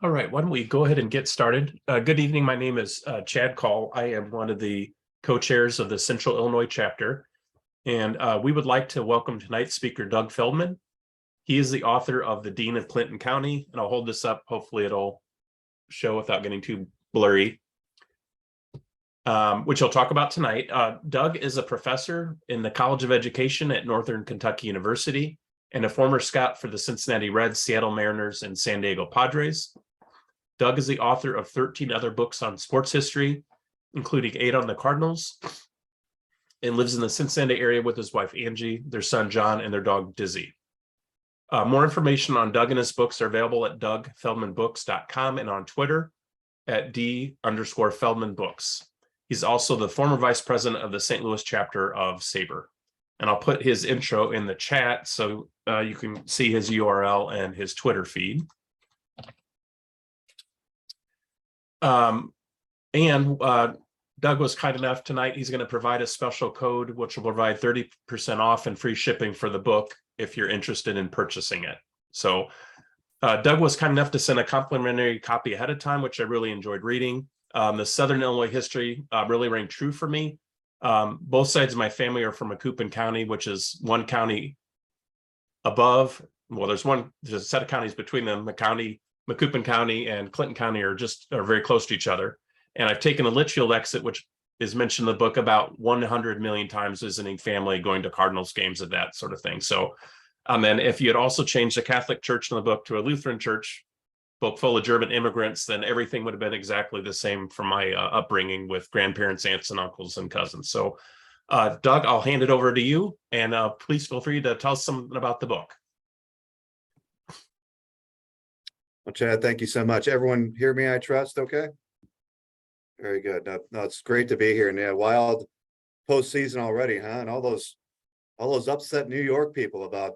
All right, why don't we go ahead and get started? Good evening. My name is Chad Call. I am one of the co-chairs of the Central Illinois chapter, and we would like to welcome tonight's speaker, Doug Feldmann. He is the author of The Dean of Clinton County, and I'll hold this up. Hopefully it'll show without getting too blurry, which he'll talk about tonight. Doug is a professor in the College of Education at Northern Kentucky University and a former scout for the Cincinnati Reds, Seattle Mariners, and San Diego Padres. Doug is the author of 13 other books on sports history, including 8 on the Cardinals, and lives in the Cincinnati area with his wife, Angie, their son, John, and their dog, Dizzy. More information on Doug and his books are available at dougfeldmanbooks.com and on Twitter at D_Feldman Books. He's also the former vice president of the St. Louis chapter of SABR. And I'll put his intro in the chat so you can see his URL and his Twitter feed. Doug was kind enough tonight. He's going to provide a special code, which will provide 30% off and free shipping for the book if you're interested in purchasing it. So Doug was kind enough to send a complimentary copy ahead of time, which I really enjoyed reading. The Southern Illinois history really rang true for me. Both sides of my family are from Macoupin County, which is one county above. Well, there's a set of counties between them. Macoupin County and Clinton County are very close to each other. And I've taken the Litchfield exit, which is mentioned in the book about 100 million times, visiting family, going to Cardinals games and that sort of thing. So, and then if you had also changed the Catholic Church in the book to a Lutheran church, book full of German immigrants, then everything would have been exactly the same from my upbringing with grandparents, aunts, and uncles and cousins. So, Doug, I'll hand it over to you, and please feel free to tell us something about the book. Well, Chad, thank you so much. Everyone hear me, I trust, okay? Very good. No, it's great to be here. And yeah, wild postseason already, huh? And all those upset New York people about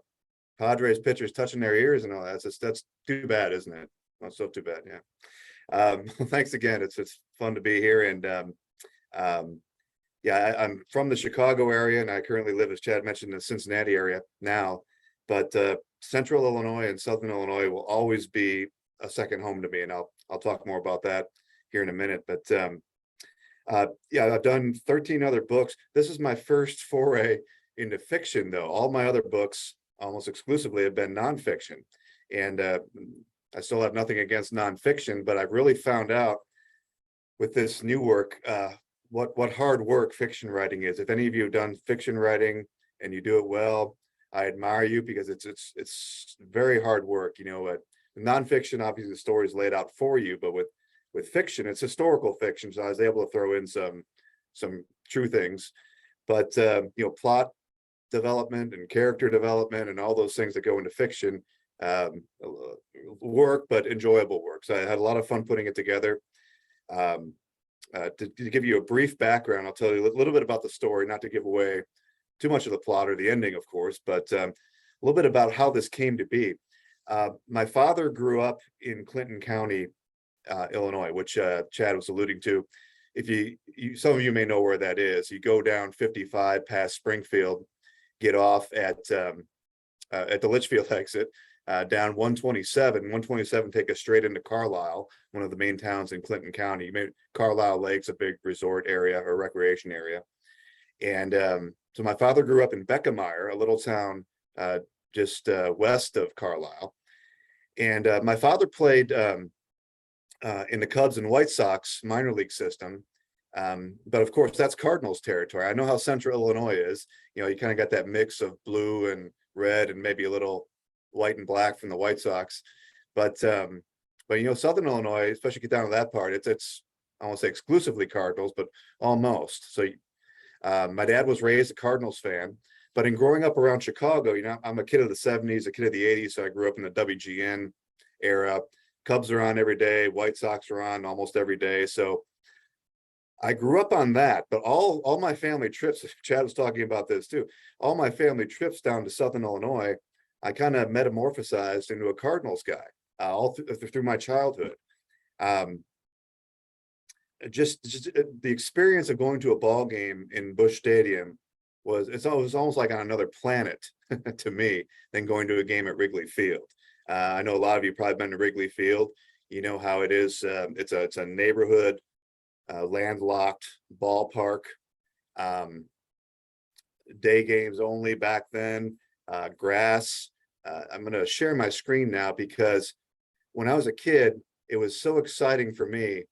Padres pitchers touching their ears and all that. That's too bad, isn't it? Well, so too bad, yeah. Thanks again. It's fun to be here. And yeah, I'm from the Chicago area, and I currently live, as Chad mentioned, in the Cincinnati area now. But Central Illinois and Southern Illinois will always be a second home to me, and I'll talk more about that here in a minute. But yeah, I've done 13 other books. This is my first foray into fiction, though. All my other books, almost exclusively, have been nonfiction, and I still have nothing against nonfiction, but I've really found out with this new work what hard work fiction writing is. If any of you have done fiction writing and you do it well, I admire you, because it's very hard work. You know, nonfiction, obviously the story is laid out for you, but with fiction, it's historical fiction, so I was able to throw in some true things. But you know, plot development and character development and all those things that go into fiction, work, but enjoyable work. So I had a lot of fun putting it together. To give you a brief background, I'll tell you a little bit about the story, not to give away too much of the plot or the ending, of course, but a little bit about how this came to be. My father grew up in Clinton County, Illinois, which Chad was alluding to. If some of you may know where that is. You go down 55 past Springfield, get off at the Litchfield exit, down 127, take us straight into Carlisle, one of the main towns in Clinton County. Carlisle Lake's a big resort area or recreation area. And so my father grew up in Beckemeyer, a little town just west of Carlisle. And my father played in the Cubs and White Sox minor league system. But of course, that's Cardinals territory. I know how Central Illinois is. You know, you kind of got that mix of blue and red and maybe a little white and black from the White Sox. But you know, Southern Illinois, especially get down to that part, it's I won't say exclusively Cardinals, but almost. So my dad was raised a Cardinals fan, but in growing up around Chicago, you know, I'm a kid of the 70s, a kid of the 80s, so I grew up in the WGN era. Cubs are on every day, White Sox are on almost every day. So I grew up on that, but all my family trips, Chad was talking about this too, all my family trips down to Southern Illinois, I kind of metamorphosized into a Cardinals guy all through my childhood. Just the experience of going to a ball game in Busch Stadium was almost like on another planet to me than going to a game at Wrigley Field. I know a lot of you probably been to Wrigley Field. You know how it is. It's a neighborhood, landlocked ballpark. Day games only back then. Grass. I'm going to share my screen now because when I was a kid, it was so exciting for me.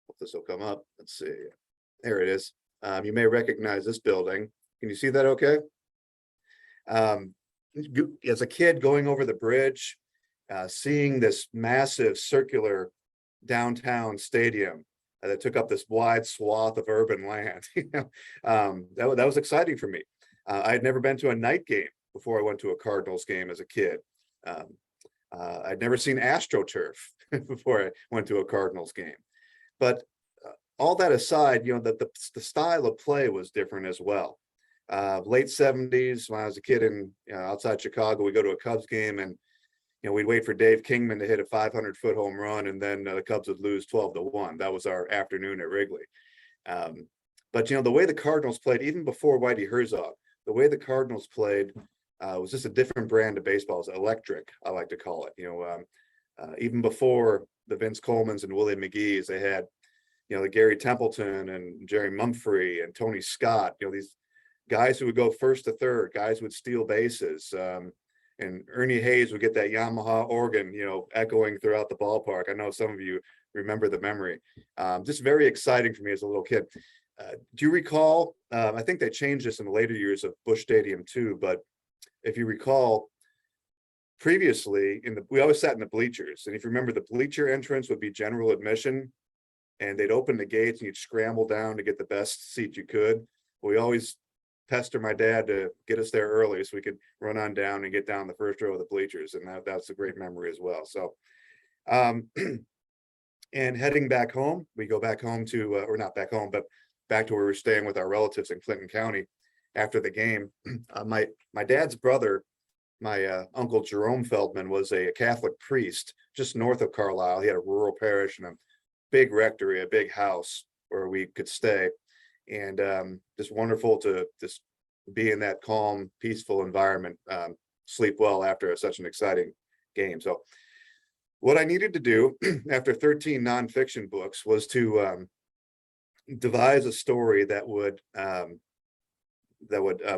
Hope this will come up. Let's see. There it is. You may recognize this building. Can you see that okay? As a kid going over the bridge, seeing this massive circular downtown stadium that took up this wide swath of urban land, that was exciting for me. I had never been to a night game before I went to a Cardinals game as a kid. I'd never seen AstroTurf before I went to a Cardinals game. But all that aside, the style of play was different as well. Late 70s, when I was a kid in outside Chicago, we go to a Cubs game and we'd wait for Dave Kingman to hit a 500-foot home run, and then the Cubs would lose 12-1. That was our afternoon at Wrigley. But the way the Cardinals played, even before Whitey Herzog, the way the Cardinals played was just a different brand of baseball. It was electric, I like to call it. Even before the Vince Colemans and Willie McGee's, they had the Gary Templeton and Jerry Mumphrey and Tony Scott. These guys who would go first to third, guys would steal bases. And Ernie Hayes would get that Yamaha organ, echoing throughout the ballpark. I know some of you remember the memory. Just very exciting for me as a little kid. Do you recall, I think they changed this in the later years of Busch Stadium too, but if you recall, previously we always sat in the bleachers. And if you remember, the bleacher entrance would be general admission, and they'd open the gates and you'd scramble down to get the best seat you could. We always pester my dad to get us there early so we could run on down and get down the first row of the bleachers. And that's a great memory as well. So, and heading back home, we go back home to, or not back home, but back to where we were staying with our relatives in Clinton County after the game. My dad's brother, my uncle Jerome Feldman, was a Catholic priest just north of Carlisle. He had a rural parish and a big rectory, a big house where we could stay. And just wonderful to just be in that calm, peaceful environment, sleep well after such an exciting game. So what I needed to do after 13 nonfiction books was to devise a story that would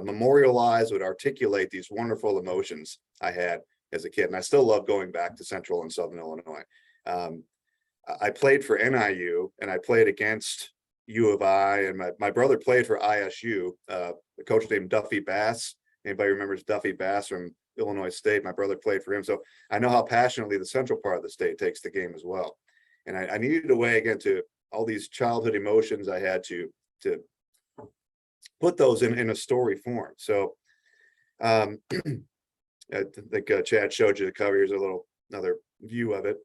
memorialize, would articulate these wonderful emotions I had as a kid. And I still love going back to Central and Southern Illinois. I played for NIU and I played against U of I, and my brother played for ISU, a coach named Duffy Bass. Anybody remembers Duffy Bass from Illinois State? My brother played for him. So I know how passionately the central part of the state takes the game as well. And I needed a way, again, to all these childhood emotions I had to put those in a story form. So I think Chad showed you the cover. Here's another view of it.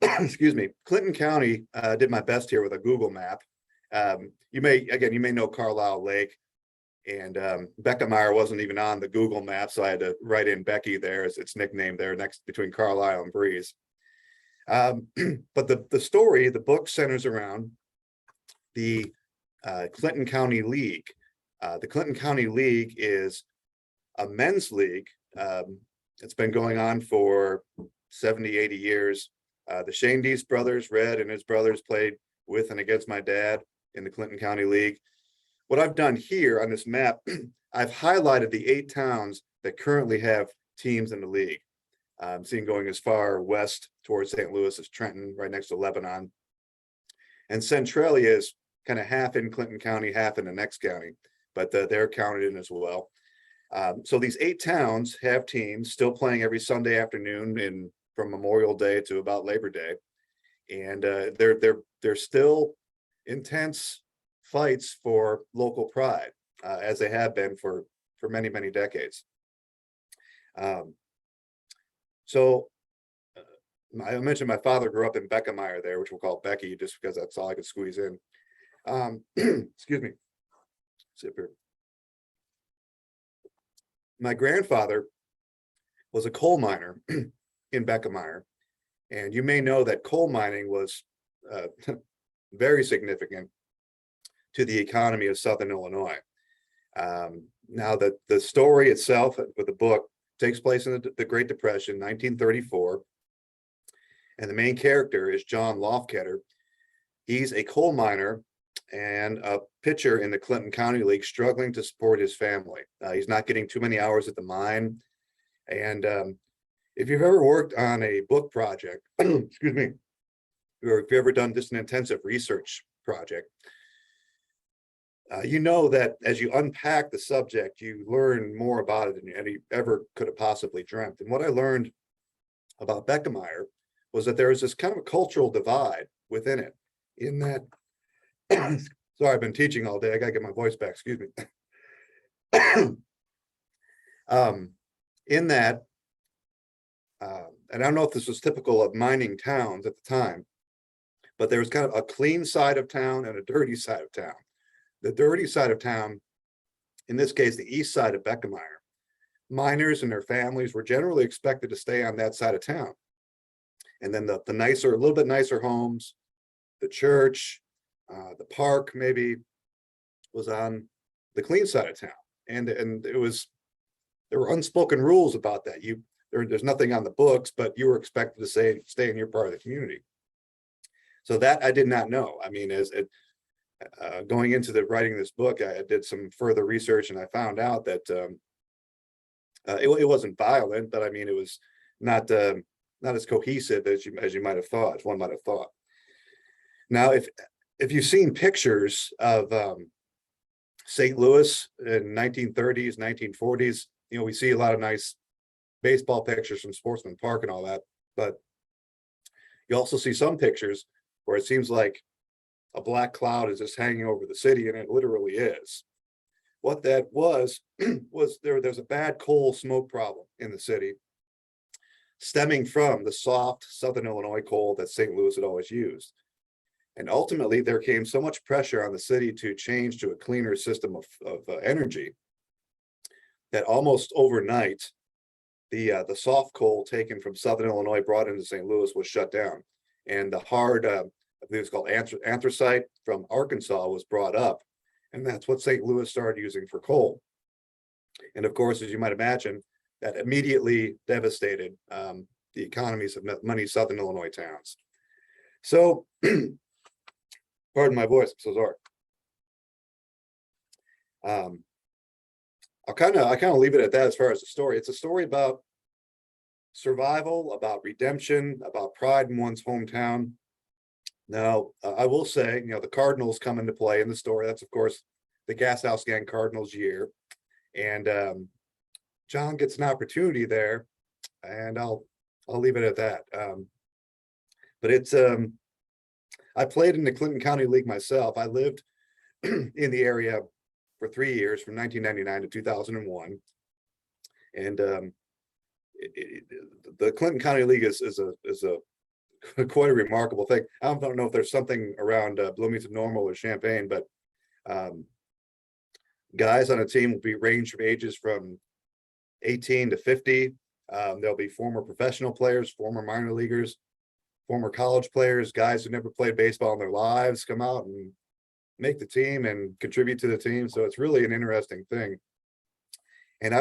Excuse me, Clinton County, did my best here with a Google map. You may know Carlisle Lake, and Beckemeyer wasn't even on the Google map, so I had to write in Becky there as its nickname there next between Carlisle and Breeze. But the book centers around the Clinton County League. The Clinton County League is a men's league. It's been going on for 70, 80 years. The Shane Deese brothers, Red and his brothers, played with and against my dad in the Clinton County League. What I've done here on this map, I've highlighted the 8 towns that currently have teams in the league. I'm seeing going as far west towards St. Louis as Trenton, right next to Lebanon. And Centralia is kind of half in Clinton County, half in the next county, but they're counted in as well. So these 8 towns have teams still playing every Sunday afternoon from Memorial Day to about Labor Day. And they're still intense fights for local pride, as they have been for many, many decades. So I mentioned my father grew up in Beckemeyer there, which we'll call Becky just because that's all I could squeeze in. Excuse me. Sip here. My grandfather was a coal miner in Beckemeyer, and you may know that coal mining was very significant to the economy of Southern Illinois. Now, the story itself with the book takes place in the Great Depression, 1934. And the main character is John Lofketter. He's a coal miner and a pitcher in the Clinton County League, struggling to support his family. He's not getting too many hours at the mine. And if you've ever worked on a book project, excuse me, or if you've ever done just an intensive research project, you know that as you unpack the subject, you learn more about it than you ever could have possibly dreamt. And what I learned about Beckemeyer was that there is this kind of a cultural divide within it, in that, sorry, I've been teaching all day. I gotta get my voice back, excuse me. In that, and I don't know if this was typical of mining towns at the time, but there was kind of a clean side of town and a dirty side of town. The dirty side of town, in this case, the east side of Beckemeyer, miners and their families were generally expected to stay on that side of town. And then the nicer, a little bit nicer homes, the church, the park maybe, was on the clean side of town. And it was, there were unspoken rules about that. There's nothing on the books, but you were expected to stay in your part of the community. So that I did not know. I mean, going into the writing this book, I did some further research, and I found out that it wasn't violent, but I mean, it was not as cohesive as you might have thought, as one might have thought. Now, if you've seen pictures of St. Louis in 1930s, 1940s, you know, we see a lot of nice baseball pictures from Sportsman Park and all that, but you also see some pictures where it seems like a black cloud is just hanging over the city, and it literally is. What that was there's a bad coal smoke problem in the city, stemming from the soft Southern Illinois coal that St. Louis had always used. And ultimately, there came so much pressure on the city to change to a cleaner system of energy that almost overnight, the soft coal taken from Southern Illinois brought into St. Louis was shut down. And the hard, I believe it's called anthracite from Arkansas, was brought up. And that's what St. Louis started using for coal. And of course, as you might imagine, that immediately devastated the economies of many Southern Illinois towns. So, pardon my voice, I'm so sorry. I kind of leave it at that as far as the story. It's a story about survival, about redemption, about pride in one's hometown. Now, I will say, you know, the Cardinals come into play in the story. That's, of course, the Gas House Gang Cardinals year. And John gets an opportunity there, and I'll leave it at that. But it's, I played in the Clinton County League myself. I lived in the area for 3 years, from 1999 to 2001. And the Clinton County League is a quite a remarkable thing. I don't know if there's something around Bloomington Normal or Champaign, but guys on a team will be ranged from ages from 18 to 50. There'll be former professional players, former minor leaguers, former college players, guys who never played baseball in their lives come out and make the team and contribute to the team. So it's really an interesting thing. And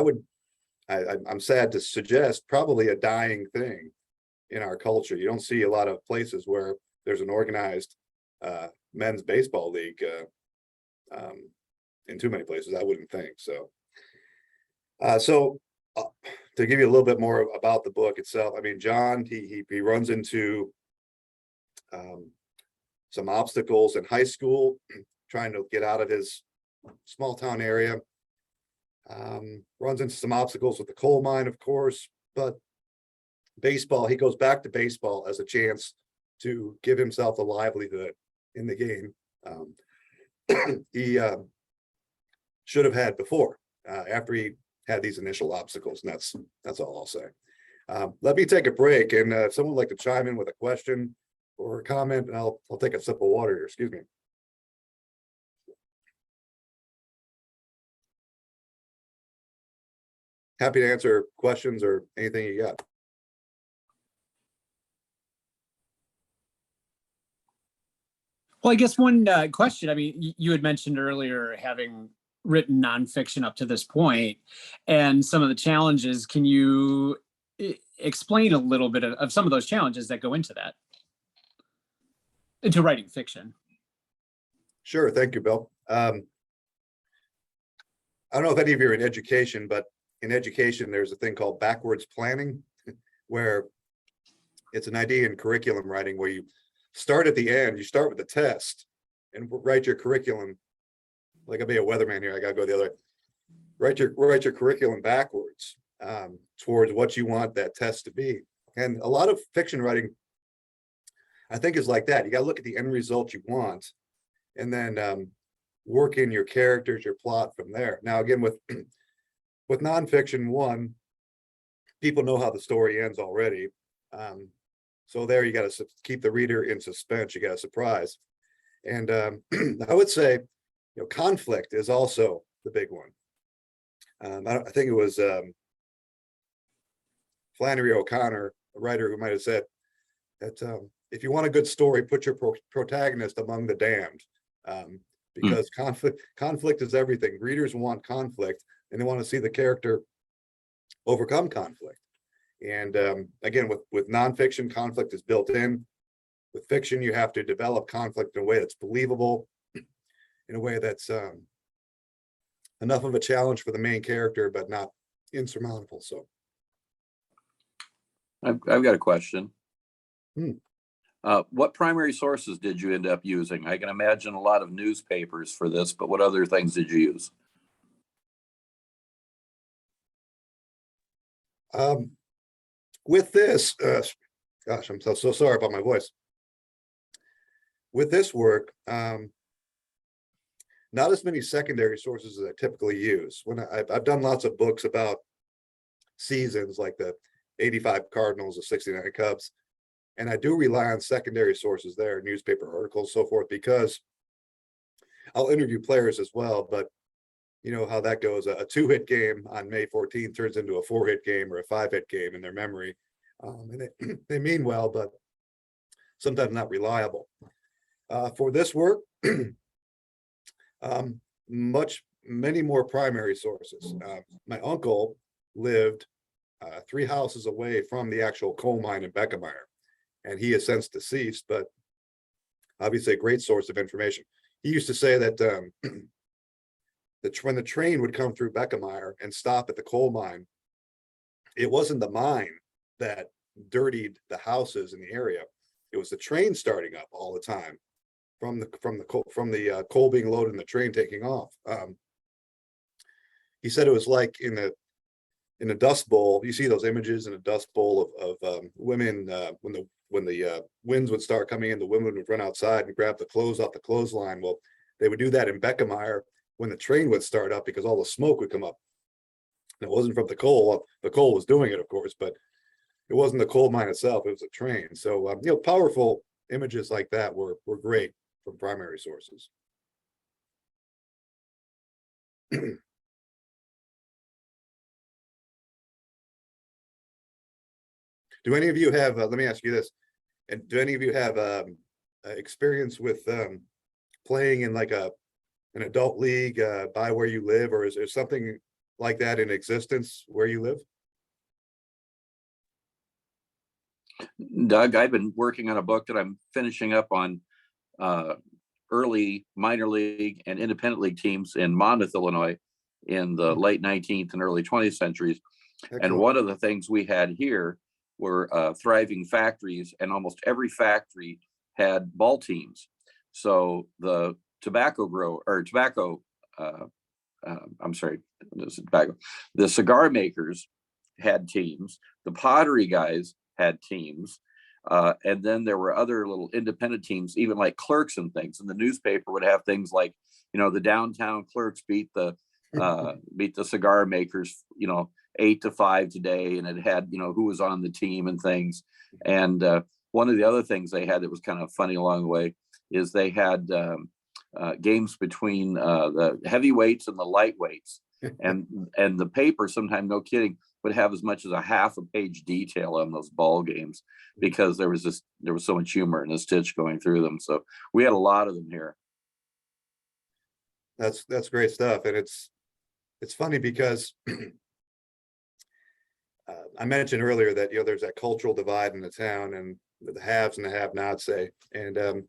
I'm sad to suggest, probably a dying thing in our culture. You don't see a lot of places where there's an organized men's baseball league in too many places, I wouldn't think. So, to give you a little bit more about the book itself, I mean, John, he runs into some obstacles in high school, trying to get out of his small town area. Runs into some obstacles with the coal mine, of course, but baseball, he goes back to baseball as a chance to give himself a livelihood in the game he should have had before, after he had these initial obstacles. And that's all I'll say. Let me take a break, and if someone would like to chime in with a question or a comment, and I'll take a sip of water here. Excuse me. Happy to answer questions or anything you got. Well, I guess one question, I mean, you had mentioned earlier having written nonfiction up to this point and some of the challenges. Can you explain a little bit of some of those challenges that go into writing fiction? Sure. Thank you, Bill. I don't know if any of you are in education, but in education, there's a thing called backwards planning, where it's an idea in curriculum writing where you start at the end, you start with the test and write your curriculum. Like I'll be a weatherman here, I gotta go the other way. Write your curriculum backwards towards what you want that test to be. And a lot of fiction writing, I think, is like that. You gotta look at the end result you want and then work in your characters, your plot from there. Now, again, with nonfiction, one, people know how the story ends already. So there you got to keep the reader in suspense. You got a surprise. And I would say, conflict is also the big one. I think it was Flannery O'Connor, a writer, who might have said that if you want a good story, put your protagonist among the damned, because conflict is everything. Readers want conflict, and they want to see the character overcome conflict. And again, with nonfiction, conflict is built in. With fiction, you have to develop conflict in a way that's believable, in a way that's enough of a challenge for the main character, but not insurmountable. So I've got a question. What primary sources did you end up using? I can imagine a lot of newspapers for this, but what other things did you use? With this, gosh, I'm so sorry about my voice. With this work, not as many secondary sources as I typically use. When I've done lots of books about seasons, like the 85 Cardinals, the 69 Cubs, and I do rely on secondary sources there, newspaper articles, so forth, because I'll interview players as well, but you know how that goes. A 2-hit game on May 14th turns into a 4-hit game or a 5-hit game in their memory. And they mean well, but sometimes not reliable. For this work, many more primary sources. My uncle lived 3 houses away from the actual coal mine in Beckemeyer, and he is since deceased, but obviously a great source of information. He used to say that when the train would come through Beckemeyer and stop at the coal mine, it wasn't the mine that dirtied the houses in the area. It was the train starting up all the time from the coal being loaded and the train taking off. He said it was like in a dust bowl. You see those images in a dust bowl of women when the winds would start coming in, the women would run outside and grab the clothes off the clothesline. Well, they would do that in Beckemeyer when the train would start up, because all the smoke would come up. And it wasn't from the coal. The coal was doing it, of course, but it wasn't the coal mine itself. It was a train. So, powerful images like that were great from primary sources. Do any of you have, let me ask you this, and do any of you have experience with playing in like an adult league by where you live, or is there something like that in existence where you live? Doug, I've been working on a book that I'm finishing up on early minor league and independent league teams in Monmouth, Illinois, in the late 19th and early 20th centuries. Excellent. And one of the things we had here were thriving factories, and almost every factory had ball teams. So the the cigar makers had teams, the pottery guys had teams, and then there were other little independent teams, even like clerks and things. And the newspaper would have things like, the downtown clerks beat the cigar makers, 8-5 today, and it had who was on the team and things. And one of the other things they had that was kind of funny along the way is they had games between the heavyweights and the lightweights, and the paper sometimes, no kidding, would have as much as a half a page detail on those ball games, because there was so much humor and a stitch going through them. So we had a lot of them here. That's great stuff. And it's funny because I mentioned earlier that, there's that cultural divide in the town, and the haves and the have-nots say. And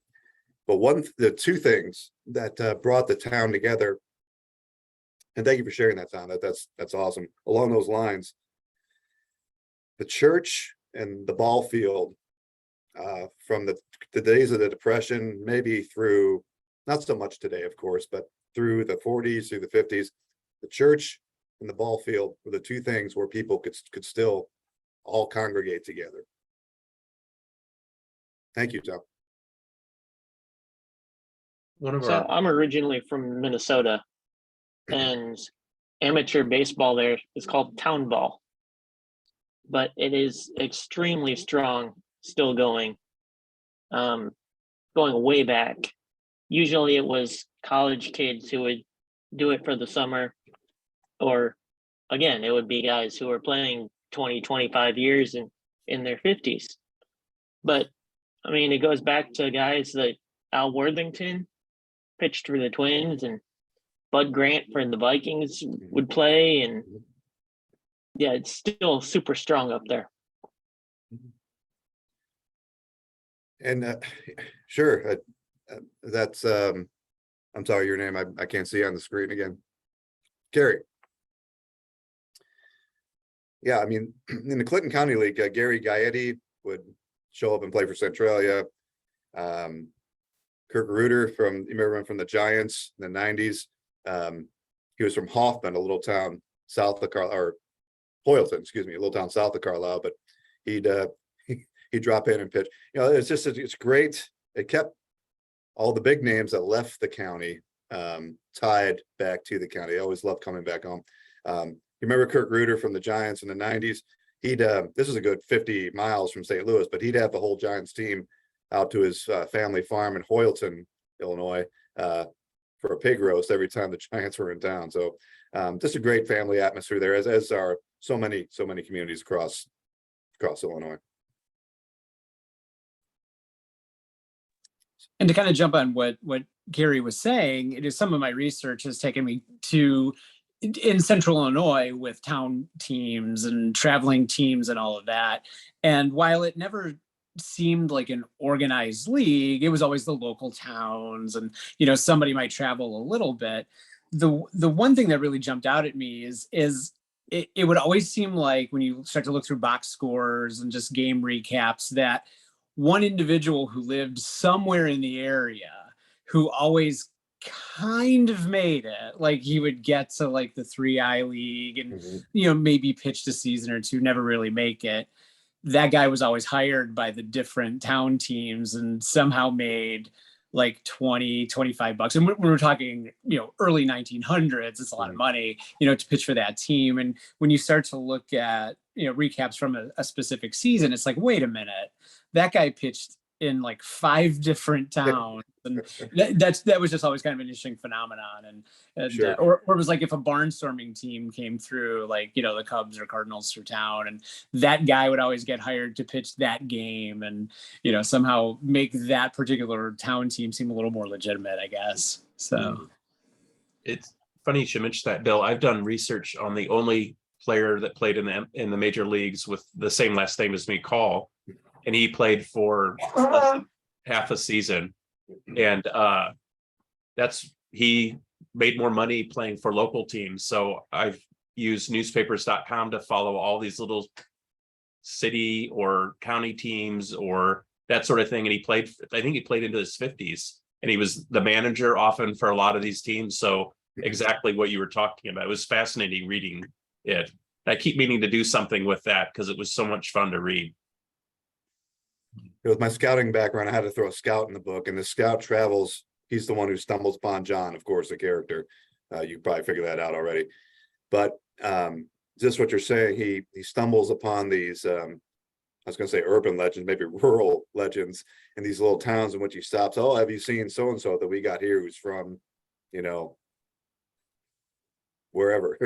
but the two things that brought the town together, and thank you for sharing that, Tom. That's awesome. Along those lines, the church and the ball field, from the days of the Depression, maybe through, not so much today, of course, but through the 40s, through the 50s, the church and the ball field were the two things where people could still all congregate together. Thank you, Tom. One of So our I'm originally from Minnesota, and amateur baseball there is called town ball, but it is extremely strong, still going, going way back. Usually it was college kids who would do it for the summer, or again, it would be guys who were playing 20, 25 years and in their 50s. But I mean, it goes back to guys that Al Worthington pitched for the Twins, and Bud Grant for the Vikings would play. And yeah, it's still super strong up there. And sure, that's I'm sorry, your name I can't see on the screen again. Gary. Yeah, I mean, in the Clinton County League, Gary Gaetti would show up and play for Centralia. Kirk Reuter, you remember him from the Giants in the 90s. He was from Hoffman, a little town south of or Hoyleton, excuse me, a little town south of Carlisle, but he'd drop in and pitch. It's great. It kept all the big names that left the county tied back to the county. I always loved coming back home. You remember Kirk Reuter from the Giants in the 90s? This is a good 50 miles from St. Louis, but he'd have the whole Giants team out to his family farm in Hoyleton, Illinois, for a pig roast every time the Giants were in town. So just a great family atmosphere there, as are so many communities across Illinois. And to kind of jump on what Gary was saying, it is some of my research has taken me to in central Illinois with town teams and traveling teams and all of that. And while it never seemed like an organized league, it was always the local towns, and somebody might travel a little bit. The one thing that really jumped out at me is it would always seem like when you start to look through box scores and just game recaps that one individual who lived somewhere in the area who always kind of made it, like he would get to like the 3I league and maybe pitched a season or two, never really make it. That guy was always hired by the different town teams and somehow made like 20, 25 bucks. And when we're talking, early 1900s, it's a lot of money, to pitch for that team. And when you start to look at, recaps from a specific season, it's like, wait a minute, that guy pitched in like 5 different towns. And that was just always kind of an interesting phenomenon. And Sure. Or it was like if a barnstorming team came through, like, the Cubs or Cardinals through town, and that guy would always get hired to pitch that game and, somehow make that particular town team seem a little more legitimate, I guess. So It's funny you should mention that, Bill. I've done research on the only player that played in the major leagues with the same last name as me, Call, and he played for half a season, and he made more money playing for local teams. So I've used newspapers.com to follow all these little city or county teams or that sort of thing. And I think he played into his 50s, and he was the manager often for a lot of these teams. So exactly what you were talking about. It was fascinating reading it. I keep meaning to do something with that because it was so much fun to read. With my scouting background, I had to throw a scout in the book, and the scout travels. He's the one who stumbles upon John, of course, the character. You probably figured that out already. But just what you're saying, he stumbles upon these, I was going to say urban legends, maybe rural legends in these little towns in which he stops. Oh, have you seen so-and-so that we got here who's from, wherever.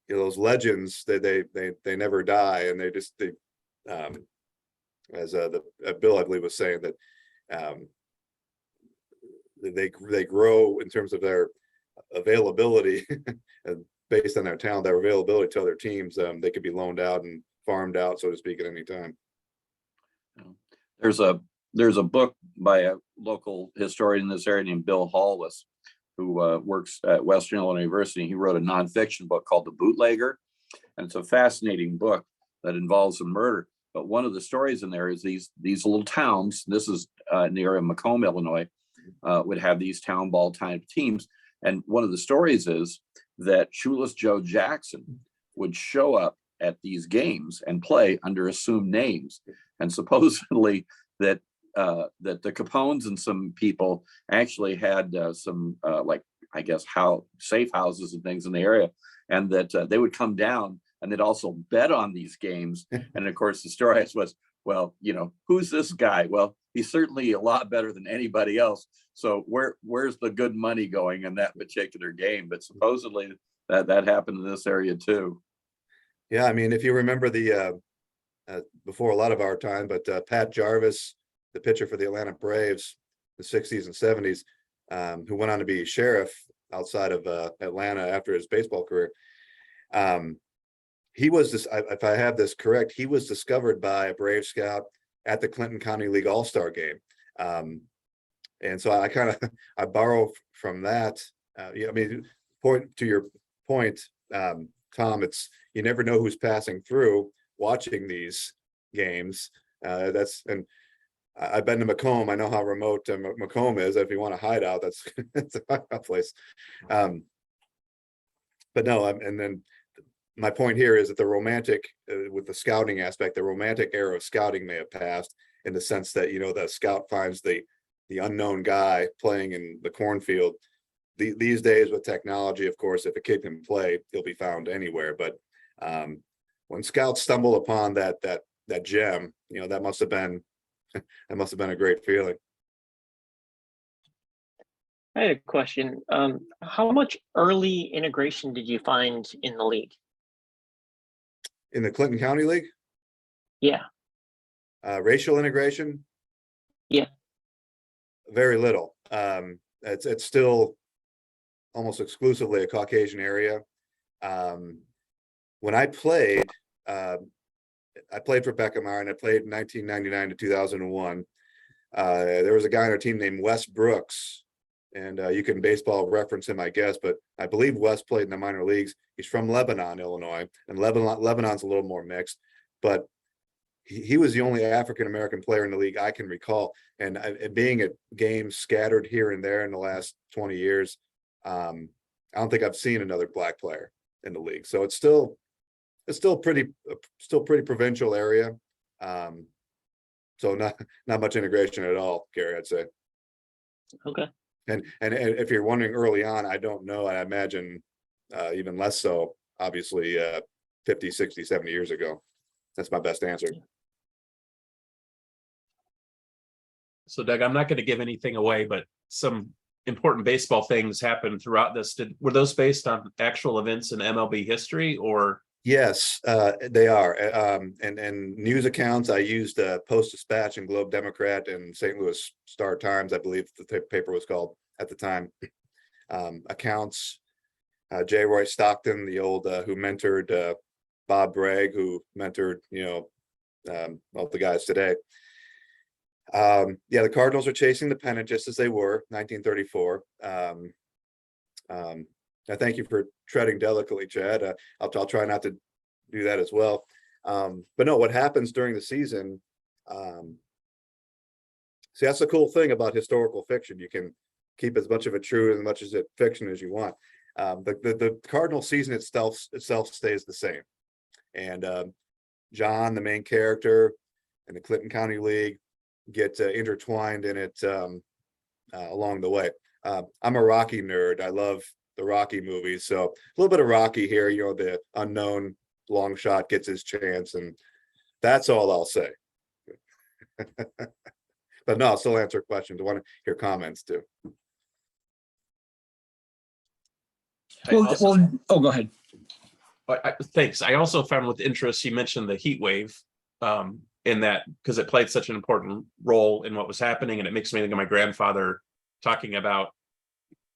Those legends, they never die, and they as Bill, I believe, was saying that they grow in terms of their availability and based on their talent, their availability to other teams. They could be loaned out and farmed out, so to speak, at any time. There's a book by a local historian in this area named Bill Hallwis, who works at Western Illinois University. He wrote a nonfiction book called The Bootlegger, and it's a fascinating book that involves a murder. But one of the stories in there is these little towns. This is in the area of Macomb, Illinois, would have these town ball type teams. And one of the stories is that Shoeless Joe Jackson would show up at these games and play under assumed names. And supposedly that the Capones and some people actually had some like, I guess, safe houses and things in the area, and that they would come down and they'd also bet on these games. And of course, the story was, well, who's this guy? Well, he's certainly a lot better than anybody else. So where's the good money going in that particular game? But supposedly that happened in this area too. Yeah, I mean, if you remember the before a lot of our time, but Pat Jarvis, the pitcher for the Atlanta Braves, the 60s and 70s, who went on to be sheriff outside of Atlanta after his baseball career. He was this, if I have this correct, he was discovered by a Brave scout at the Clinton County League All-Star game. And so I borrow from that. I mean, to your point, Tom, you never know who's passing through watching these games. And I've been to Macomb. I know how remote Macomb is. If you want to hide out, that's a hideout place. But no, and then my point here is that the romantic, with the scouting aspect, the romantic era of scouting may have passed, in the sense that, the scout finds the unknown guy playing in the cornfield. These days with technology, of course, if a kid can play, he'll be found anywhere. But when scouts stumble upon that gem, that must have been a great feeling. I had a question. How much early integration did you find in the league? In the Clinton County League? Yeah. Racial integration? Yeah. Very little. It's still almost exclusively a Caucasian area. When I played for Beckham, and I played in 1999 to 2001. There was a guy on our team named Wes Brooks, and you can baseball reference him, I guess, but I believe Wes played in the minor leagues. He's from Lebanon, Illinois, and Lebanon's a little more mixed, but he was the only African-American player in the league I can recall. And being at games scattered here and there in the last 20 years, I don't think I've seen another black player in the league. So it's still pretty provincial area. So not much integration at all, Gary, I'd say. Okay. And if you're wondering early on, I don't know. I imagine even less so, obviously, 50, 60, 70 years ago. That's my best answer. So Doug, I'm not going to give anything away, but some important baseball things happened throughout this. Were those based on actual events in MLB history, or? Yes, they are. And news accounts, I used Post-Dispatch and Globe Democrat and St. Louis Star-Times, I believe the paper was called at the time. Accounts, J. Roy Stockton, the old who mentored Bob Bragg, who mentored all the guys today. The Cardinals are chasing the pennant just as they were 1934. I thank you for treading delicately, Chad. I'll try not to do that as well. But no, what happens during the season, see, that's the cool thing about historical fiction. You can keep as much of it true and as much as it fiction as you want. The Cardinal season itself stays the same. And John, the main character, and the Clinton County League get intertwined in it along the way. I'm a Rocky nerd. I love the Rocky movies. So a little bit of Rocky here, the unknown long shot gets his chance, and that's all I'll say. But no, I'll still answer questions. I want to hear comments too. Well, go ahead. Thanks. I also found with interest, you mentioned the heat wave in that, because it played such an important role in what was happening. And it makes me think of my grandfather talking about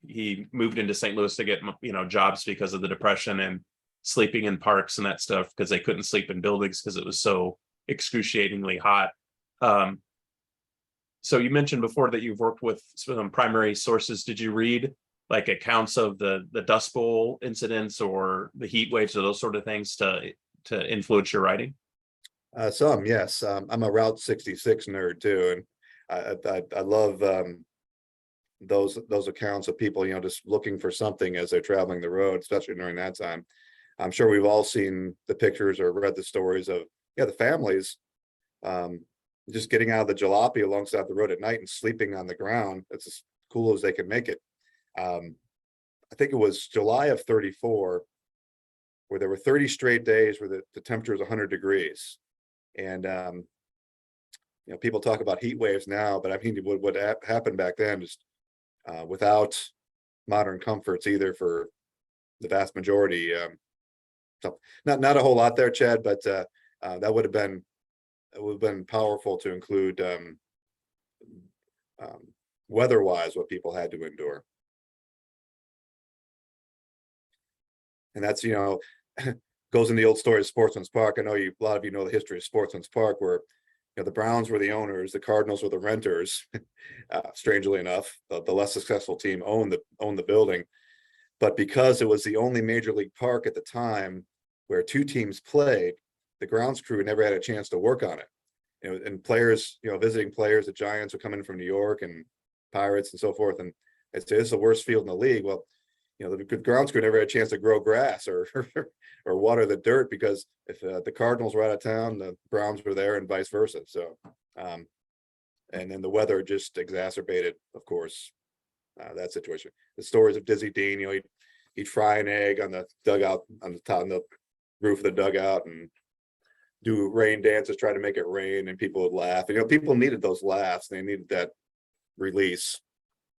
he moved into St. Louis to get, jobs because of the Depression and sleeping in parks and that stuff because they couldn't sleep in buildings because it was so excruciatingly hot. So you mentioned before that you've worked with some primary sources. Did you read like accounts of the Dust Bowl incidents or the heat waves or those sort of things to influence your writing? Some, yes. I'm a Route 66 nerd too, and I love those accounts of people, just looking for something as they're traveling the road, especially during that time. I'm sure we've all seen the pictures or read the stories of the families just getting out of the jalopy alongside the road at night and sleeping on the ground. It's as cool as they can make it. I think it was July of 34 where there were 30 straight days where the temperature was 100 degrees. And people talk about heat waves now, but I mean, what happened back then is without modern comforts either for the vast majority. So not a whole lot there, Chad, but that would have been powerful to include weather-wise what people had to endure. And that's, goes in the old story of Sportsman's Park. I know a lot of you know the history of Sportsman's Park, where the Browns were the owners, the Cardinals were the renters. Strangely enough, the less successful team owned the building, but because it was the only major league park at the time where two teams played, the grounds crew never had a chance to work on it. And players, visiting players, the Giants would come in from New York and Pirates and so forth, and they'd say, "This is the worst field in the league." Well, the grounds crew never had a chance to grow grass or water the dirt, because if the Cardinals were out of town, the Browns were there, and vice versa. So, and then the weather just exacerbated, of course, that situation. The stories of Dizzy Dean, he'd fry an egg on the dugout, on the roof of the dugout, and do rain dances, try to make it rain, and people would laugh. People needed those laughs. They needed that release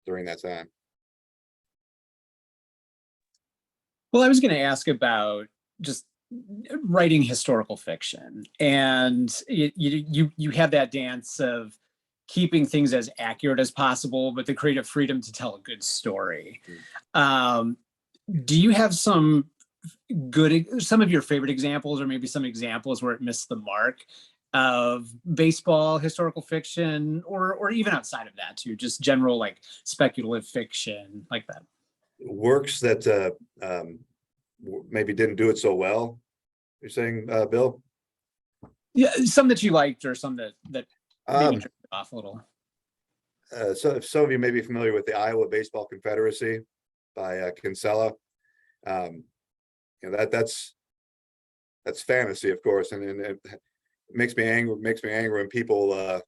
during that time. Well, I was going to ask about just writing historical fiction, and you have that dance of keeping things as accurate as possible, but the creative freedom to tell a good story. Do you have some of your favorite examples, or maybe some examples where it missed the mark of baseball historical fiction, or even outside of that too, just general like speculative fiction like that? Works that maybe didn't do it so well, you're saying, Bill? Yeah, some that you liked, or some that maybe turned it off a little. So if some of you may be familiar with the Iowa Baseball Confederacy by Kinsella, that's fantasy, of course, and it makes me angry when people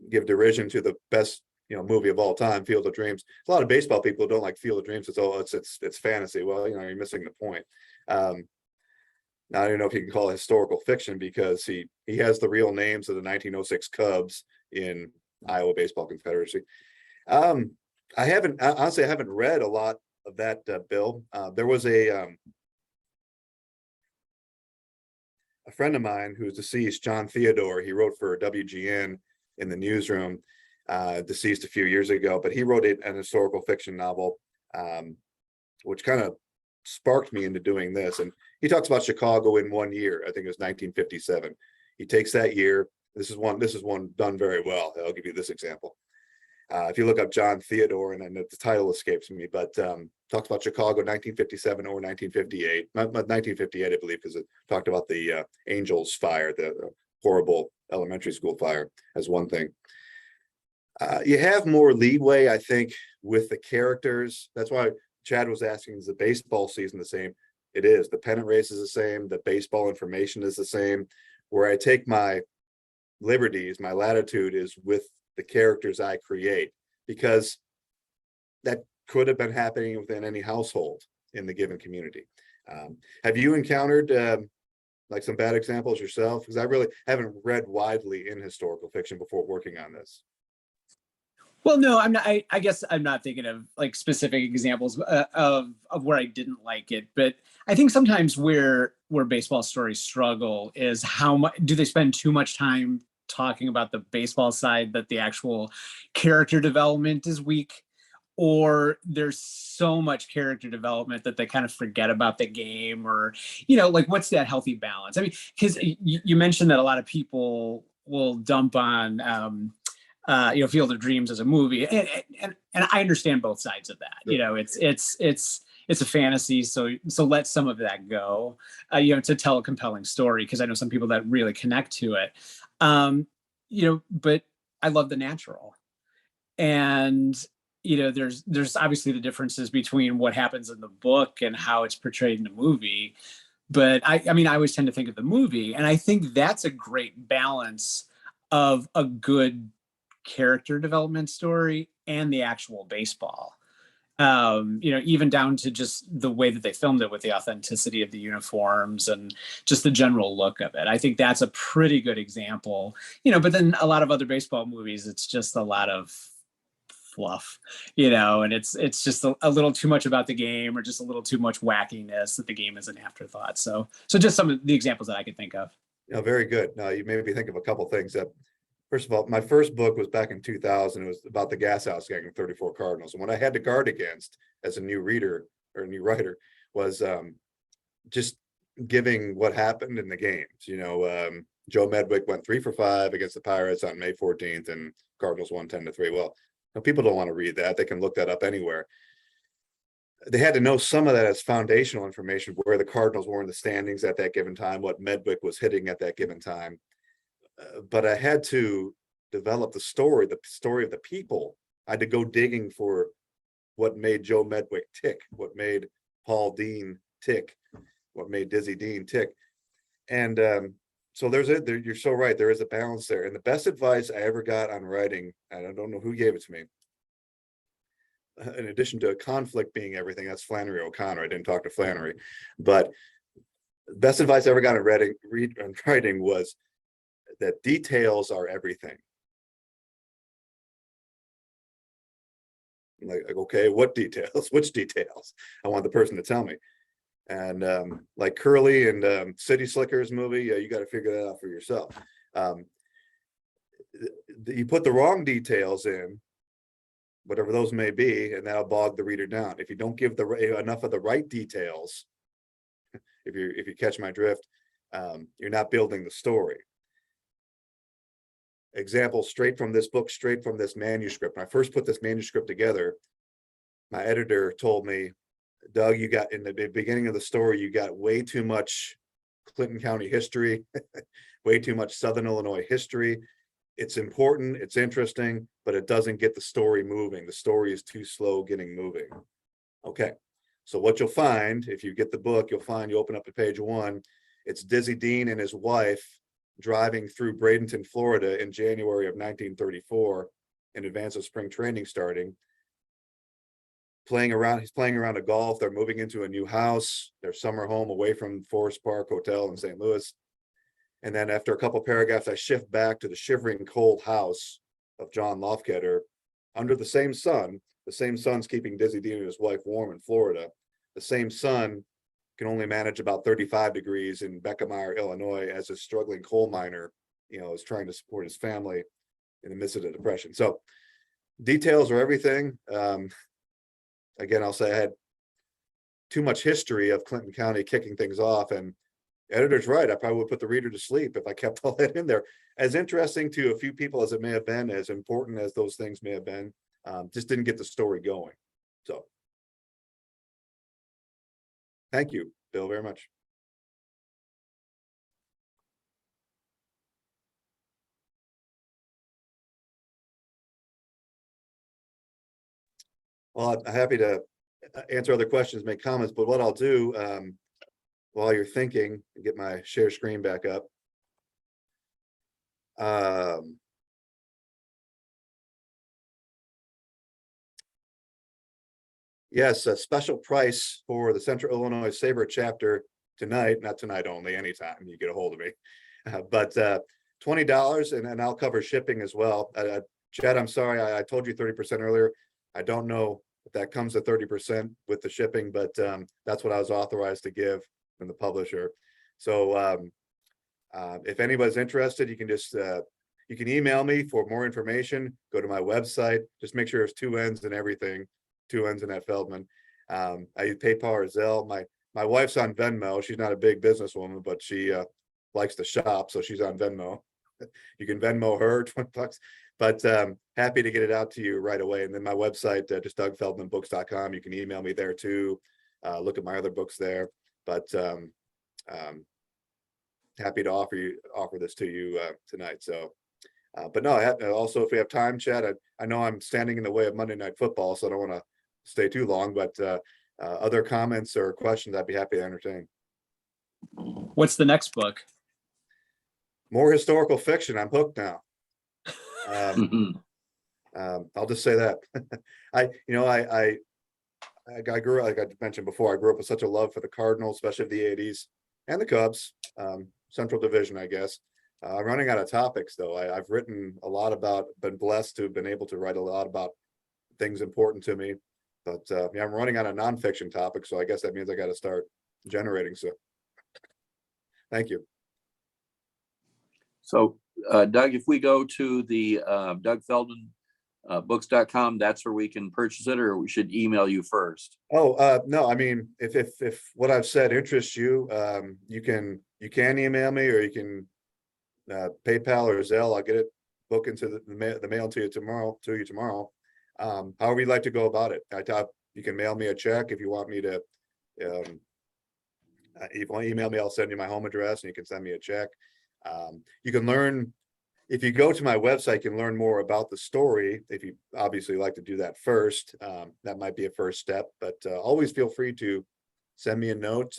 give derision to the best movie of all time, Field of Dreams. A lot of baseball people don't like Field of Dreams. It's fantasy. Well, you're missing the point. Now I don't know if you can call it historical fiction, because he has the real names of the 1906 Cubs in Iowa Baseball Confederacy. I haven't read a lot of that, Bill. There was a friend of mine who's deceased, John Theodore. He wrote for WGN in the newsroom, deceased a few years ago, but he wrote an historical fiction novel, which kind of sparked me into doing this. And he talks about Chicago in 1 year. I think it was 1957. He takes that year. This is one done very well. I'll give you this example. If you look up John Theodore, and then the title escapes me, but talks about Chicago 1957 or 1958, not 1958, I believe, because it talked about the Angels fire, the horrible elementary school fire, as one thing. You have more leeway, I think, with the characters. That's why Chad was asking, is the baseball season the same? It is. The pennant race is the same. The baseball information is the same. Where I take my liberties, my latitude, is with the characters I create, because that could have been happening within any household in the given community. Have you encountered like some bad examples yourself? Because I really haven't read widely in historical fiction before working on this. Well, no, I'm not. I guess I'm not thinking of like specific examples of where I didn't like it, but I think sometimes where baseball stories struggle is how much do they spend too much time talking about the baseball side that the actual character development is weak, or there's so much character development that they kind of forget about the game, or, like, what's that healthy balance? I mean, because you mentioned that a lot of people will dump on, Field of Dreams as a movie, and I understand both sides of that. It's a fantasy, so let some of that go, to tell a compelling story, because I know some people that really connect to it. But I love the natural, and there's obviously the differences between what happens in the book and how it's portrayed in the movie. But I mean, I always tend to think of the movie, and I think that's a great balance of a good character development story and the actual baseball. Even down to just the way that they filmed it, with the authenticity of the uniforms and just the general look of it. I think that's a pretty good example. But then a lot of other baseball movies, it's just a lot of fluff, and it's just a little too much about the game, or just a little too much wackiness that the game is an afterthought. So just some of the examples that I could think of. Very good. Now, you made me think of a couple things. That, first of all, my first book was back in 2000. It was about the gas house gang of 34 Cardinals. And what I had to guard against as a new reader or a new writer was just giving what happened in the games. Joe Medwick went 3 for 5 against the Pirates on May 14th, and Cardinals won 10-3. Well, people don't want to read that. They can look that up anywhere. They had to know some of that as foundational information, where the Cardinals were in the standings at that given time, what Medwick was hitting at that given time. But I had to develop the story of the people. I had to go digging for what made Joe Medwick tick, what made Paul Dean tick, what made Dizzy Dean tick. And so you're so right. There is a balance there. And the best advice I ever got on writing, and I don't know who gave it to me, in addition to conflict being everything, that's Flannery O'Connor. I didn't talk to Flannery, but best advice I ever got on writing was that details are everything. Like, okay, what details? Which details? I want the person to tell me. And like Curly and City Slickers movie, you got to figure that out for yourself. You put the wrong details in, whatever those may be, and that'll bog the reader down. If you don't give enough of the right details, if you catch my drift, you're not building the story. Example straight from this book, straight from this manuscript. When I first put this manuscript together, my editor told me, Doug, you got, in the beginning of the story, you got way too much Clinton County history, way too much Southern Illinois history. It's important, it's interesting, but it doesn't get the story moving. The story is too slow getting moving. Okay, so what you'll find, if you get the book, you open up to page 1, it's Dizzy Dean and his wife driving through Bradenton, Florida in January of 1934, in advance of spring training starting. He's playing around a golf. They're moving into a new house, their summer home away from Forest Park Hotel in St. Louis. And then after a couple of paragraphs, I shift back to the shivering cold house of John Lofketter under the same sun. The same sun's keeping Dizzy Dean and his wife warm in Florida. The same sun can only manage about 35 degrees in Beckemeyer, Illinois, as a struggling coal miner, is trying to support his family in the midst of the Depression. So details are everything. Again, I'll say I had too much history of Clinton County kicking things off, and the editor's right. I probably would put the reader to sleep if I kept all that in there. As interesting to a few people as it may have been, as important as those things may have been, just didn't get the story going. So thank you, Bill, very much. Well, I'm happy to answer other questions, make comments, but what I'll do while you're thinking, and get my share screen back up. Yes, a special price for the Central Illinois SABR chapter tonight, not tonight only, anytime you get a hold of me, but $20, and I'll cover shipping as well. Chad, I'm sorry, I told you 30% earlier. I don't know if that comes to 30% with the shipping, but that's what I was authorized to give from the publisher. So if anybody's interested, you can just you can email me for more information. Go to my website. Just make sure there's 2 N's and everything. 2 N's in that Feldman. I use PayPal or Zelle. My wife's on Venmo. She's not a big businesswoman, but she likes to shop, so she's on Venmo. You can Venmo her $20, but happy to get it out to you right away. And then my website, just dougfeldmanbooks.com. You can email me there too. Look at my other books there. But happy to offer this to you tonight. So, but no, also if we have time, Chad, I know I'm standing in the way of Monday Night Football, so I don't want to stay too long. But other comments or questions, I'd be happy to entertain. What's the next book? More historical fiction. I'm hooked now. Mhm. I'll just say that. I grew up, like I mentioned before, I grew up with such a love for the Cardinals, especially of the 80s, and the Cubs, Central Division, I guess. I'm running out of topics though. I've written a lot about, been blessed to have been able to write a lot about things important to me. But yeah, I'm running out of nonfiction topics, so I guess that means I got to start generating. So thank you. So, Doug, if we go to the Doug Feldman books.com, that's where we can purchase it, or we should email you first? Oh, no, I mean, if what I've said interests you, you can email me, or you can PayPal or Zelle. I'll get it, book into the mail to you tomorrow. However you'd like to go about it. You can mail me a check if you want me to. If you want to email me, I'll send you my home address, and you can send me a check. You can learn, if you go to my website, you can learn more about the story. If you obviously like to do that first, that might be a first step, but always feel free to send me a note.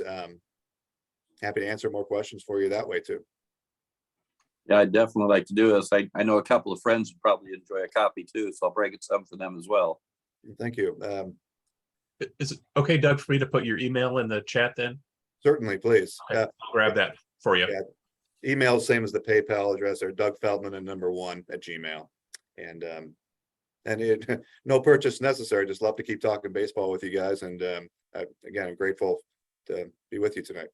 Happy to answer more questions for you that way too. Yeah, I'd definitely like to do this. I know a couple of friends would probably enjoy a copy too, so I'll break it some for them as well. Thank you. Is it okay, Doug, for me to put your email in the chat then? Certainly, please. Okay, I'll grab that for you. Yeah. Email same as the PayPal address, or Doug Feldman and #1 @gmail. And no purchase necessary. Just love to keep talking baseball with you guys. And again, I'm grateful to be with you tonight.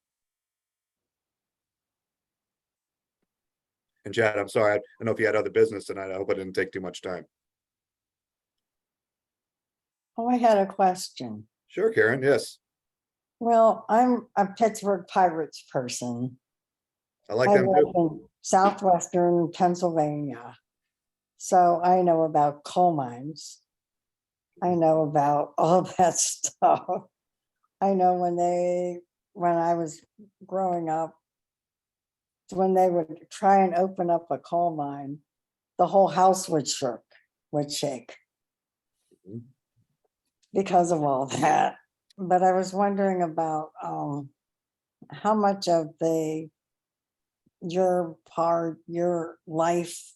And Chad, I'm sorry, I don't know if you had other business tonight. I hope I didn't take too much time. Oh, I had a question. Sure, Karen. Yes, Well, I'm a Pittsburgh Pirates person. I like I them live too. in southwestern Pennsylvania. So I know about coal mines. I know about all that stuff. I know when I was growing up, when they would try and open up a coal mine, the whole house would shake Mhm. because of all that. But I was wondering about how much of your life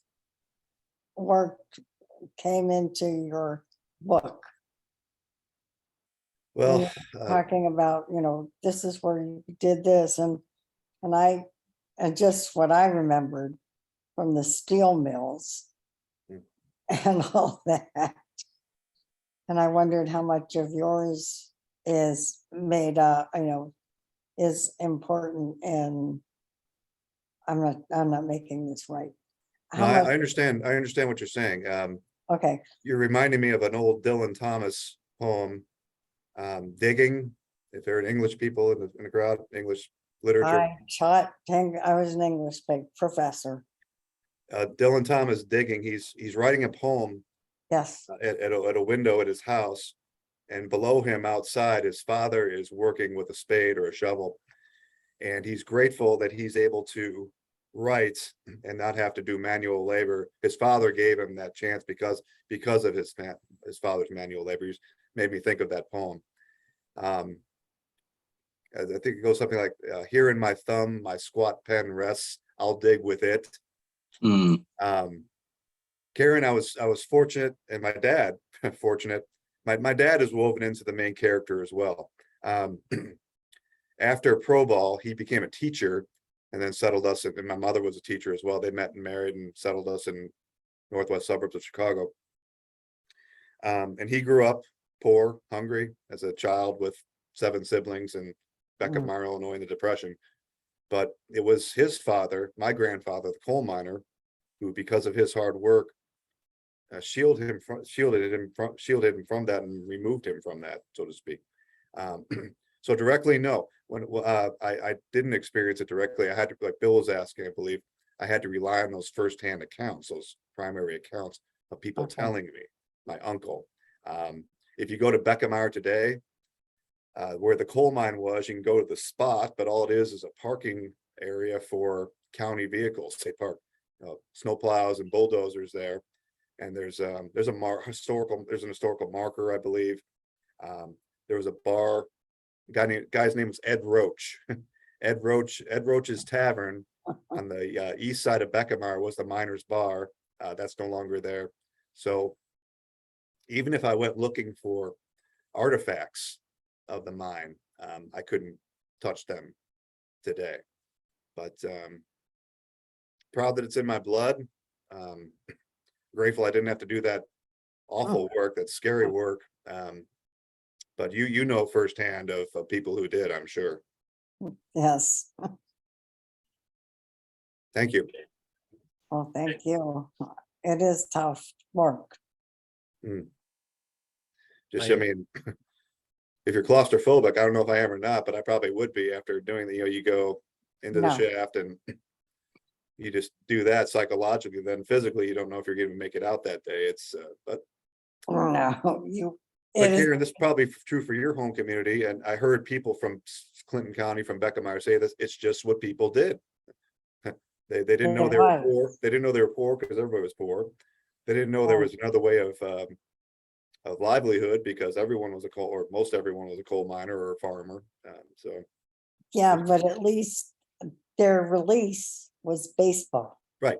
work came into your book. Well, Talking about, this is where you did this, and just what I remembered from the steel mills Mm. and all that. And I wondered how much of yours is made up, is important, and I'm not making this right. no, How much? I understand. I understand what you're saying. Okay, You're reminding me of an old Dylan Thomas poem, Digging. If there are English people in the crowd, English literature. I was an English professor. Dylan Thomas, Digging. He's writing a poem Yes. at a window at his house, and below him outside, his father is working with a spade or a shovel, and he's grateful that he's able to write and not have to do manual labor. His father gave him that chance because of his father's manual labor. He's made me think of that poem. I think it goes something like, here in my thumb, my squat pen rests, I'll dig with it. Mm. Karen, I was fortunate, and my dad fortunate. My dad is woven into the main character as well. After pro ball, he became a teacher, and then settled us. And my mother was a teacher as well. They met and married and settled us in northwest suburbs of Chicago. And he grew up poor, hungry as a child with 7 siblings in Beckamar, Illinois, in the Depression. But it was his father, my grandfather, the coal miner, who, because of his hard work, shielded him from that and removed him from that, so to speak. So directly, no. When I didn't experience it directly, I had to, like Bill was asking, I believe, I had to rely on those firsthand accounts, those primary accounts of people Okay. telling me, my uncle. If you go to Beckemeyer today, where the coal mine was, you can go to the spot, but all it is a parking area for county vehicles. They park snowplows and bulldozers there. And there's an historical marker, I believe. There was a bar. Guy's name was Ed Roach. Ed Roach's Tavern on the east side of Beckemeyer was the Miners Bar. That's no longer there. So even if I went looking for artifacts of the mine, I couldn't touch them today. But proud that it's in my blood. Grateful I didn't have to do that awful work, that scary work. But you know firsthand of people who did, I'm sure. Yes. Thank you. Well, thank you. It is tough work. Just, I mean, if you're claustrophobic, I don't know if I am or not, but I probably would be after doing the, you go into the No. shaft and you just do that psychologically, then physically, you don't know if you're going to make it out that day. It's, but No, like it is, Karen, this is probably true for your home community. And I heard people from Clinton County, from Beckemeyer say this, it's just what people did. They didn't know they were poor. They didn't know they were poor because everybody was poor. They didn't know there was another way of livelihood because everyone was most everyone was a coal miner or a farmer. So yeah, but at least their release was baseball. right.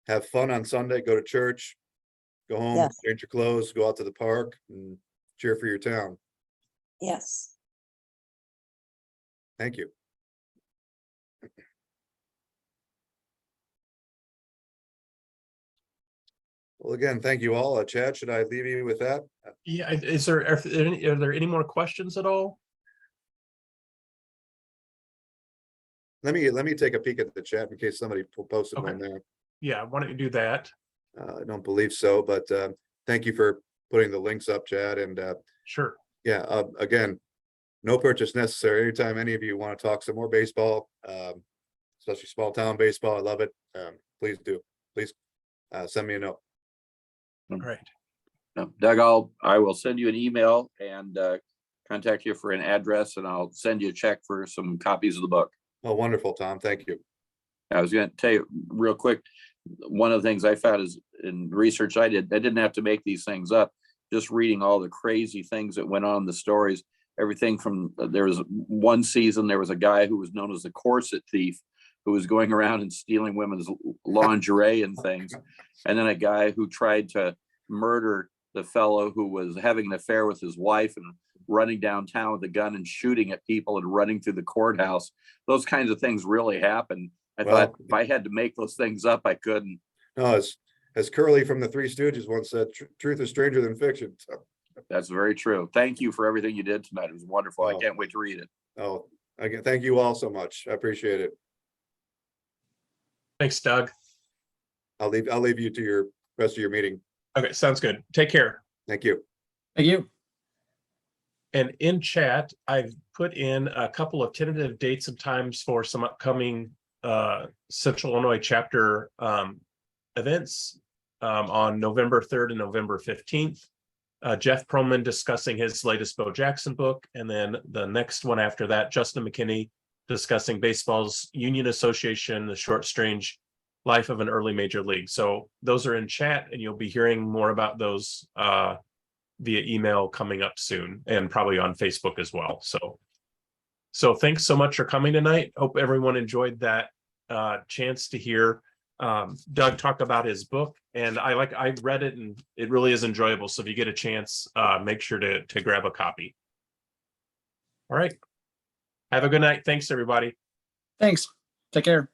Have fun on Sunday, go to church, go home, Yes. change your clothes, go out to the park and cheer for your town. Yes. Thank you. Well, again, thank you all. Chad, should I leave you with that? Yeah, are there any more questions at all? Let me take a peek at the chat in case somebody posted Okay. one there. Yeah, why don't you do that? I don't believe so, but thank you for putting the links up, Chad. And Sure. yeah, again, no purchase necessary. Anytime any of you want to talk some more baseball, especially small town baseball, I love it. Please do. Please send me a note. All right. Doug, I will send you an email and contact you for an address, and I'll send you a check for some copies of the book. Oh, wonderful, Tom. Thank you. I was going to tell you real quick, one of the things I found is in research I didn't have to make these things up. Just reading all the crazy things that went on in the stories, everything from, there was one season, there was a guy who was known as the corset thief, who was going around and stealing women's lingerie and things. And then a guy who tried to murder the fellow who was having an affair with his wife and running downtown with a gun and shooting at people and running through the courthouse. Those kinds of things really happen. I thought if I had to make those things up, I couldn't. No, as Curly from the Three Stooges once said, truth is stranger than fiction. So. That's very true. Thank you for everything you did tonight. It was wonderful. I can't wait to read it. Oh, again, thank you all so much. I appreciate it. Thanks, Doug. I'll leave you to your rest of your meeting. Okay, sounds good. Take care. Thank you. Thank you. And in chat, I've put in a couple of tentative dates and times for some upcoming Central Illinois chapter events on November 3rd and November 15th. Jeff Perlman discussing his latest Bo Jackson book. And then the next one after that, Justin McKinney discussing baseball's Union Association, the short, strange life of an early major league. So those are in chat, and you'll be hearing more about those via email coming up soon, and probably on Facebook as well. So thanks so much for coming tonight. Hope everyone enjoyed that chance to hear Doug talk about his book. And I read it, and it really is enjoyable. So if you get a chance, make sure to grab a copy. All right. Have a good night. Thanks, everybody. Thanks. Take care.